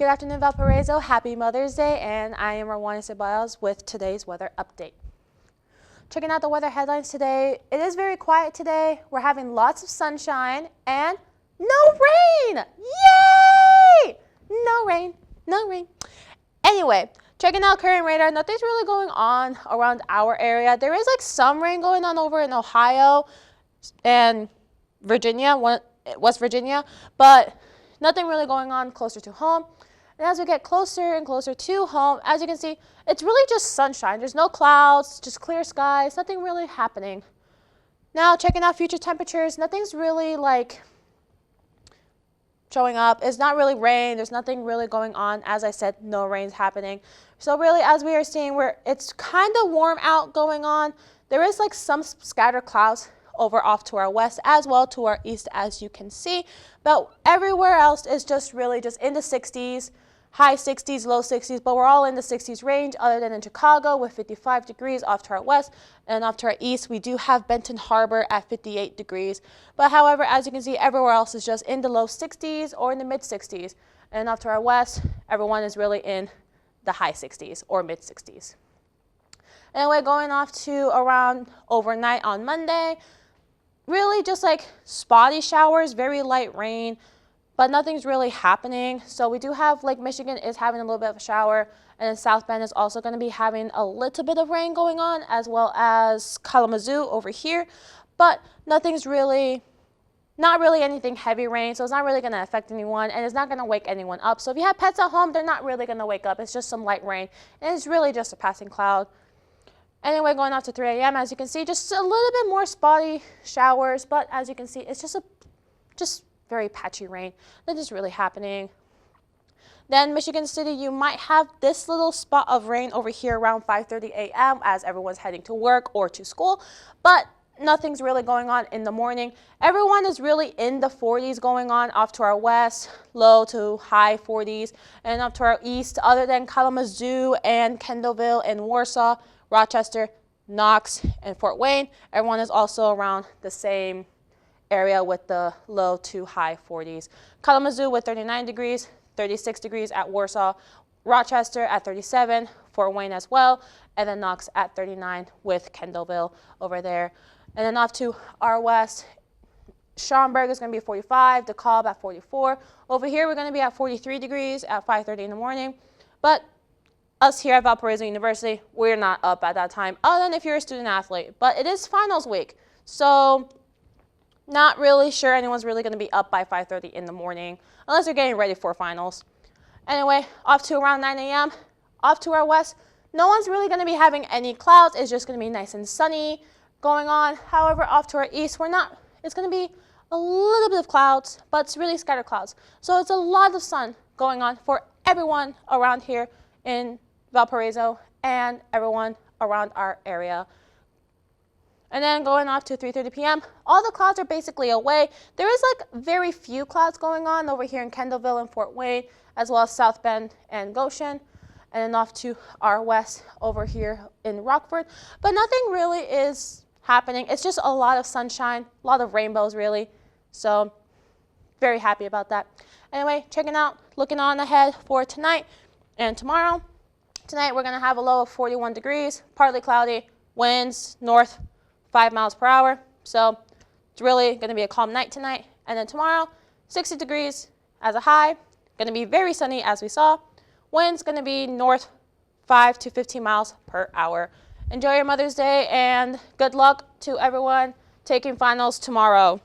Good afternoon, Valparaiso. Happy Mother's Day, and I am Rwani with today's weather update. Checking out the weather headlines today. It is very quiet today. We're having lots of sunshine and no rain. Yay! No rain, no rain. Anyway, checking out current radar, nothing's really going on around our area. There is like some rain going on over in Ohio and Virginia, West Virginia, but nothing really going on closer to home. And as we get closer and closer to home, as you can see, it's really just sunshine. There's no clouds, just clear skies, nothing really happening. Now checking out future temperatures, nothing's really like showing up. It's not really rain. There's nothing really going on. As I said, no rain's happening. So really, as we are seeing, it's kind of warm out going on. There is like some scattered clouds over off to our west as well to our east, as you can see, but everywhere else is just really just in the 60s, high 60s, low 60s, but we're all in the 60s range other than in Chicago with 55 degrees off to our west, and off to our east we do have Benton Harbor at 58 degrees. But however, as you can see, everywhere else is just in the low 60s or in the mid 60s, and off to our west everyone is really in the high 60s or mid 60s. Anyway, going off to around overnight on Monday, really just like spotty showers, very light rain, but nothing's really happening. So we do have Lake Michigan is having a little bit of a shower, and then South Bend is also going to be having a little bit of rain going on, as well as Kalamazoo over here, but nothing's really, not really anything heavy rain, so it's not really going to affect anyone, and it's not going to wake anyone up. So if you have pets at home, they're not really going to wake up. It's just some light rain, and it's really just a passing cloud. Anyway, going off to 3 a.m., as you can see, just a little bit more spotty showers, but as you can see, it's just very patchy rain. Nothing's really happening. Then Michigan City, you might have this little spot of rain over here around 5:30 a.m. as everyone's heading to work or to school, but nothing's really going on in the morning. Everyone is really in the 40s going on off to our west, low to high 40s, and up to our east, other than Kalamazoo and Kendallville and Warsaw, Rochester, Knox, and Fort Wayne. Everyone is also around the same area with the low to high 40s. Kalamazoo with 39 degrees, 36 degrees at Warsaw, Rochester at 37, Fort Wayne as well, and then Knox at 39 with Kendallville over there. And then off to our west, Schaumburg is going to be 45, DeKalb at 44. Over here, we're going to be at 43 degrees at 5:30 in the morning. But us here at Valparaiso University, we're not up at that time, other than if you're a student athlete. But it is finals week, so not really sure anyone's really going to be up by 5:30 in the morning, unless you're getting ready for finals. Anyway, off to around 9 a.m., off to our west, no one's really going to be having any clouds. It's just going to be nice and sunny going on. However, off to our east, it's going to be a little bit of clouds, but it's really scattered clouds. So it's a lot of sun going on for everyone around here in Valparaiso and everyone around our area. And then going off to 3:30 p.m., all the clouds are basically away. There is like very few clouds going on over here in Kendallville and Fort Wayne, as well as South Bend and Goshen. And then off to our west over here in Rockford. But nothing really is happening. It's just a lot of sunshine, a lot of rainbows really. So very happy about that. Anyway, checking out, looking on ahead for tonight and tomorrow. Tonight we're going to have a low of 41 degrees, partly cloudy, winds north 5 miles per hour. So it's really going to be a calm night tonight. And then tomorrow, 60 degrees as a high, going to be very sunny as we saw. Winds going to be north 5 to 15 miles per hour. Enjoy your Mother's Day and good luck to everyone taking finals tomorrow.